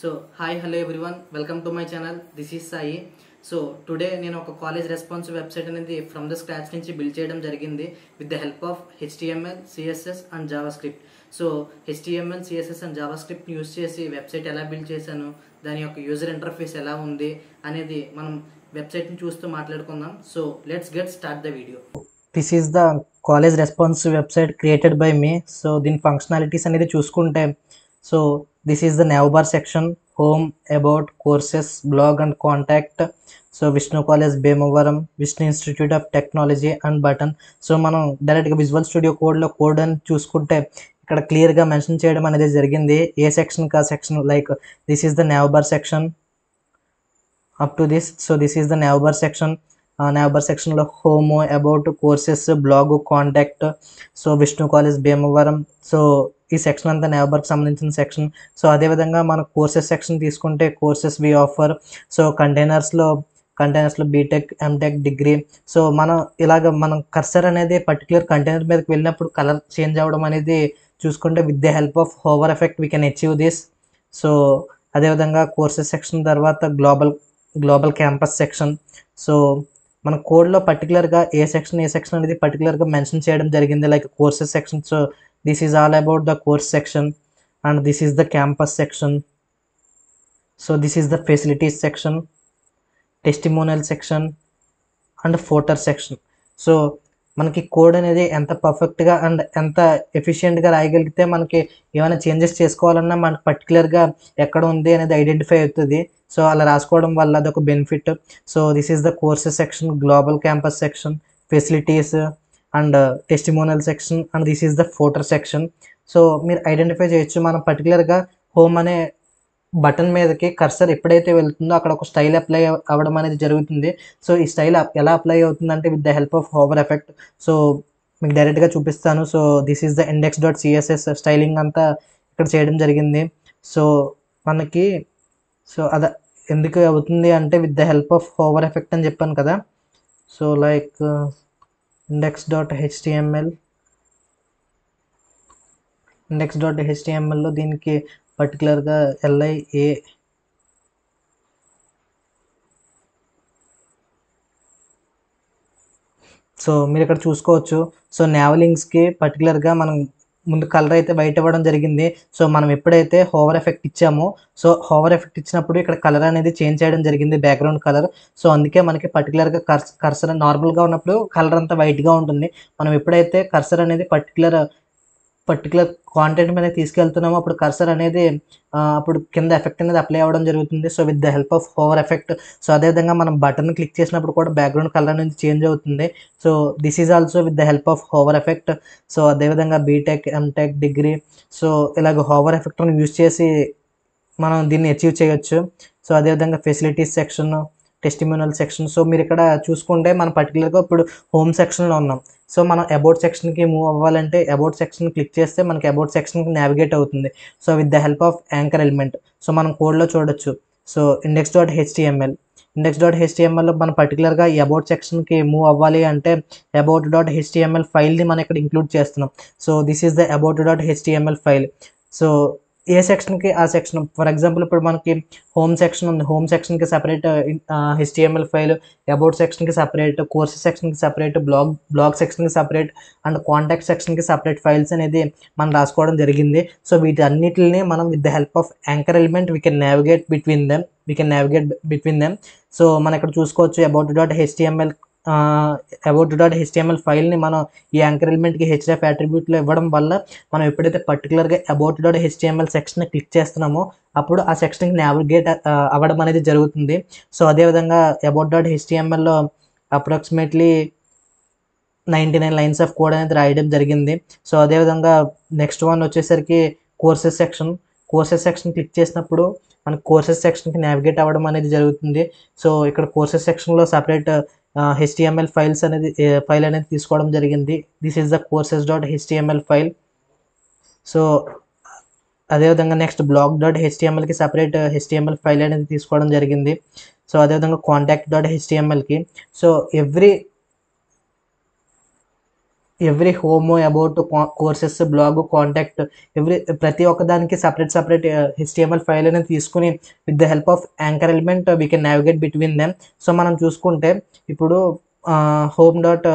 So hi, hello everyone, welcome to my channel. This is Sai. So today నేను ఒక college response website అనేది from the scratch నుంచి build చేయడం జరిగింది with the help of HTML, CSS and JavaScript. So HTML, CSS and JavaScript use చేసి website ఎలా build చేశాను, దాని యొక్క యూజర్ ఇంటర్ఫేస్ ఎలా ఉంది అనేది మనం వెబ్సైట్ని చూస్తూ మాట్లాడుకుందాం. So let's get start the video. This is the college response website created by me. So దీని ఫంక్షనాలిటీస్ అనేది చూసుకుంటే, so this is the navbar section, home, about, courses, blog and contact. So Vishnu College Bhimavaram, Vishnu Institute of Technology and button. So మనం డైరెక్ట్గా visual studio కోడ్లో code అని చూసుకుంటే ఇక్కడ క్లియర్గా మెన్షన్ చేయడం అనేది జరిగింది ఏ సెక్షన్కి ఆ section. Like this is the navbar section up to this. So this is the navbar section. navbar సెక్షన్లో home, about, courses, blog, contact. So Vishnu college Bhimavaram. So ఈ సెక్షన్ అంతా navbarకి సంబంధించిన సెక్షన్. సో అదేవిధంగా మన కోర్సెస్ సెక్షన్ తీసుకుంటే కోర్సెస్ వి ఆఫర్. సో కంటైనర్స్లో BTech, MTech, degree. So మనం కర్సర్ అనేది పర్టికులర్ కంటైనర్ మీదకి వెళ్ళినప్పుడు కలర్ చేంజ్ అవ్వడం అనేది చూసుకుంటే with the help of hover effect we can achieve this. So అదేవిధంగా కోర్సెస్ సెక్షన్ తర్వాత గ్లోబల్ క్యాంపస్ సెక్షన్. సో మన కోడ్లో పర్టికులర్గా ఏ సెక్షన్ అనేది పర్టికులర్గా మెన్షన్ చేయడం జరిగింది, like courses section. So this is all about the course section and this is the campus section. So this is the facilities section, testimonial section and footer section. So మనకి code అనేది ఎంత పర్ఫెక్ట్గా and ఎంత ఎఫిషియెంట్గా రాయగలిగితే మనకి ఏమైనా changes చేసుకోవాలన్నా మనకు పర్టికులర్గా ఎక్కడ ఉంది అనేది ఐడెంటిఫై అవుతుంది. సో అలా రాసుకోవడం వల్ల అదొక benefit. So this is the courses section, global campus section, facilities and testimonial section and this is the footer section. So మీరు ఐడెంటిఫై చేయొచ్చు మనం పర్టికులర్గా హోమ్ అనే బటన్ మీదకి కర్సర్ ఎప్పుడైతే వెళ్తుందో అక్కడ ఒక స్టైల్ అప్లై అవ్వడం అనేది జరుగుతుంది. సో ఈ స్టైల్ ఎలా అప్లై అవుతుందంటే with the help of hover effect. So మీకు డైరెక్ట్గా చూపిస్తాను. So this is the index.css styling అంతా ఇక్కడ చేయడం జరిగింది. సో మనకి అది ఎందుకు అవుతుంది అంటే with the help of hover effect అని చెప్పాను కదా. సో లైక్ index.htmlలో దీనికి పర్టికులర్గా LIA సో మీరు ఇక్కడ చూసుకోవచ్చు. సో నావలింగ్స్కి పర్టికులర్గా మనం ముందు కలర్ అయితే వైట్ ఇవ్వడం జరిగింది. సో మనం ఎప్పుడైతే హోవర్ ఎఫెక్ట్ ఇచ్చామో, సో హోవర్ ఎఫెక్ట్ ఇచ్చినప్పుడు ఇక్కడ కలర్ అనేది చేంజ్ చేయడం జరిగింది, బ్యాక్గ్రౌండ్ కలర్. సో అందుకే మనకి పర్టికులర్గా కర్సర్ నార్మల్గా ఉన్నప్పుడు కలర్ అంతా వైట్గా ఉంటుంది. మనం ఎప్పుడైతే కర్సర్ అనేది పర్టికులర్ కాంటెంట్ మీద తీసుకెళ్తున్నామో అప్పుడు కర్సర్ అనేది అప్పుడు కింద ఎఫెక్ట్ అనేది అప్లై అవ్వడం జరుగుతుంది. So with the help of hover effect. So అదేవిధంగా మనం బటన్ క్లిక్ చేసినప్పుడు కూడా బ్యాక్గ్రౌండ్ కలర్ అనేది చేంజ్ అవుతుంది. So this is also with the help of hover effect. So అదేవిధంగా బీటెక్, ఎంటెక్, డిగ్రీ. సో ఇలాగ హోవర్ ఎఫెక్ట్ని యూజ్ చేసి మనం దీన్ని అచీవ్ చేయొచ్చు. సో అదేవిధంగా facilities section, testimonial section. So మీరు ఇక్కడ చూసుకుంటే మనం పర్టికులర్గా ఇప్పుడు హోమ్ సెక్షన్లో ఉన్నాం. సో మనం అబౌట్ సెక్షన్కి మూవ్ అవ్వాలంటే అబౌట్ సెక్షన్ క్లిక్ చేస్తే మనకి అబౌట్ సెక్షన్కి నావిగేట్ అవుతుంది. So with the help of anchor element. So మనం కోడ్లో చూడొచ్చు. సో index.htmlలో మనం పర్టికులర్గా ఈ అబౌట్ సెక్షన్కి మూవ్ అవ్వాలి అంటే about.html ఫైల్ని మనం ఇక్కడ ఇంక్లూడ్ చేస్తున్నాం. So this is the about.html file. So ఏ సెక్షన్కి ఆ సెక్షన్, ఫర్ ఎగ్జాంపుల్ ఇప్పుడు మనకి హోమ్ సెక్షన్ ఉంది, హోమ్ సెక్షన్కి సపరేట్ HTML ఫైల్, అబౌట్ సెక్షన్కి సపరేట్, కోర్సెస్ సెక్షన్కి సపరేట్, బ్లాగ్ సెక్షన్కి సపరేట్ అండ్ కాంటాక్ట్ సెక్షన్కి సపరేట్ ఫైల్స్ అనేది మనం రాసుకోవడం జరిగింది. సో వీటన్నిటిని మనం with the help of anchor element we can navigate between them. So మనం ఇక్కడ చూసుకోవచ్చు about.html ఫైల్ని మనం ఈ యాంకర్ ఎలిమెంట్కి href అట్రిబ్యూట్లో ఇవ్వడం వల్ల మనం ఎప్పుడైతే పర్టికులర్గా about.html సెక్షన్ క్లిక్ చేస్తున్నామో అప్పుడు ఆ సెక్షన్కి నావిగేట్ అవ్వడం అనేది జరుగుతుంది. సో అదేవిధంగా about.htmlలో అప్రాక్సిమేట్లీ 99 లైన్స్ ఆఫ్ కోడ్ అనేది రాయడం జరిగింది. సో అదేవిధంగా నెక్స్ట్ వన్ వచ్చేసరికి కోర్సెస్ సెక్షన్ క్లిక్ చేసినప్పుడు మనకి కోర్సెస్ సెక్షన్కి నావిగేట్ అవ్వడం అనేది జరుగుతుంది. సో ఇక్కడ కోర్సెస్ సెక్షన్లో సపరేట్ HTML ఫైల్ అనేది తీసుకోవడం జరిగింది. This is the courses.html file. So అదేవిధంగా నెక్స్ట్ blog.htmlకి సపరేట్ HTML ఫైల్ అనేది తీసుకోవడం జరిగింది. సో అదేవిధంగా contact.htmlకి. So every home about courses blog contact ప్రతి ఒక్క దానికి సపరేట్ HTML ఫైల్ అనేది తీసుకుని with the help of anchor element we can navigate between them. So మనం చూసుకుంటే ఇప్పుడు హోమ్ డాట్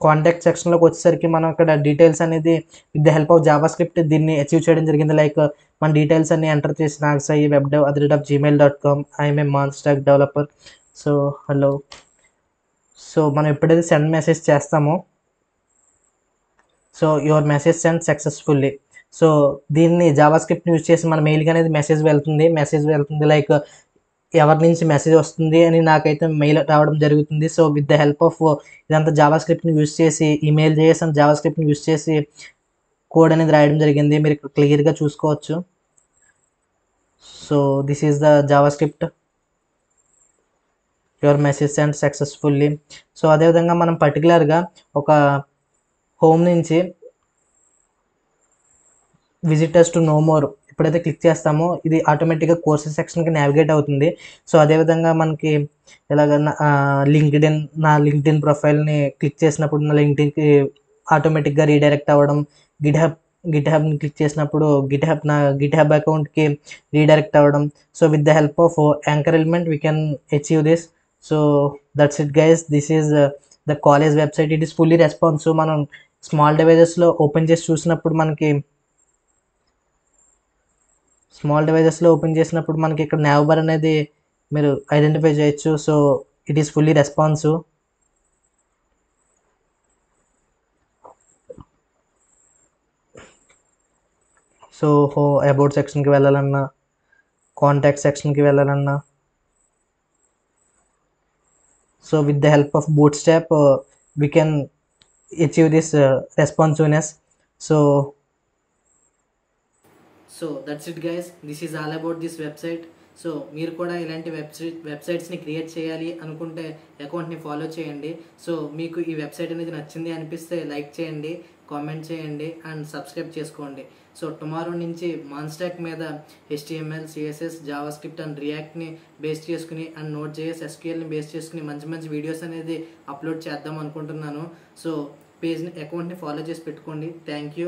కాంటాక్ట్ సెక్షన్లోకి వచ్చేసరికి మనం ఇక్కడ డీటెయిల్స్ అనేది with the help of JavaScript దీన్ని అచీవ్ చేయడం జరిగింది. లైక్ మన డీటెయిల్స్ అన్ని ఎంటర్ చేసి నాగసాయి webdev@gmail.com ఐఎమ్ ఏ మాన్ stack developer. So hello. So మనం ఎప్పుడైతే సెండ్ మెసేజ్ చేస్తామో so your message send successfully. So దీన్ని జావా స్క్రిప్ట్ని యూజ్ చేసి మన మెయిల్కి అనేది మెసేజ్ వెళ్తుంది లైక్ ఎవరి నుంచి మెసేజ్ వస్తుంది అని నాకైతే మెయిల్ రావడం జరుగుతుంది. So with the help of ఇదంతా జావా స్క్రిప్ట్ని యూజ్ చేసి ఈమెయిల్ చేసి జావా స్క్రిప్ట్ని యూజ్ చేసి కోడ్ అనేది రాయడం జరిగింది. మీరు ఇక్కడ క్లియర్గా చూసుకోవచ్చు. So this is the Java script, your message send successfully. So అదేవిధంగా మనం పర్టికులర్గా ఒక హోమ్ నుంచి విజిటర్స్ టు నో మోర్ ఎప్పుడైతే క్లిక్ చేస్తామో ఇది ఆటోమేటిక్గా కోర్సెస్ సెక్షన్కి నావిగేట్ అవుతుంది. సో అదేవిధంగా మనకి ఎలాగ నా లింక్డ్ఇన్ ప్రొఫైల్ని క్లిక్ చేసినప్పుడు నా లింక్డ్ఇన్కి ఆటోమేటిక్గా రీడైరెక్ట్ అవ్వడం, గిట్హబ్ని క్లిక్ చేసినప్పుడు నా గిట్హబ్ అకౌంట్కి రీడైరెక్ట్ అవ్వడం. So with the help of anchor element we can achieve this. So that's it guys, this is the college website. It is fully responsive. మనం స్మాల్ డివైజెస్లో ఓపెన్ చేసి చూసినప్పుడు మనకి ఇక్కడ నావ్బార్ అనేది మీరు ఐడెంటిఫై చేయొచ్చు. So it is fully responsive. So about సెక్షన్కి వెళ్ళాలన్నా, కాంటాక్ట్ సెక్షన్కి వెళ్ళాలన్నా, so with the help of bootstrap we can achieve this responsiveness. So that's it guys, this is all about this website. So మీరు కూడా ఇలాంటి వెబ్సైట్స్ని create చేయాలి అనుకుంటే అకౌంట్ని ఫాలో చేయండి. సో మీకు ఈ వెబ్సైట్ అనేది నచ్చింది అనిపిస్తే లైక్ చేయండి, కామెంట్ చేయండి అండ్ సబ్స్క్రైబ్ చేసుకోండి. సో టుమారో నుంచి మాన్స్టాక్ మీద HTML, CSS, JavaScript and రియాక్ట్ని బేస్ చేసుకుని అండ్ Node.js, SQLని బేస్ చేసుకుని మంచి వీడియోస్ అనేది అప్లోడ్ చేద్దాం అనుకుంటున్నాను. సో అకౌంట్ని ఫాలో చేసి పెట్టుకోండి. Thank you.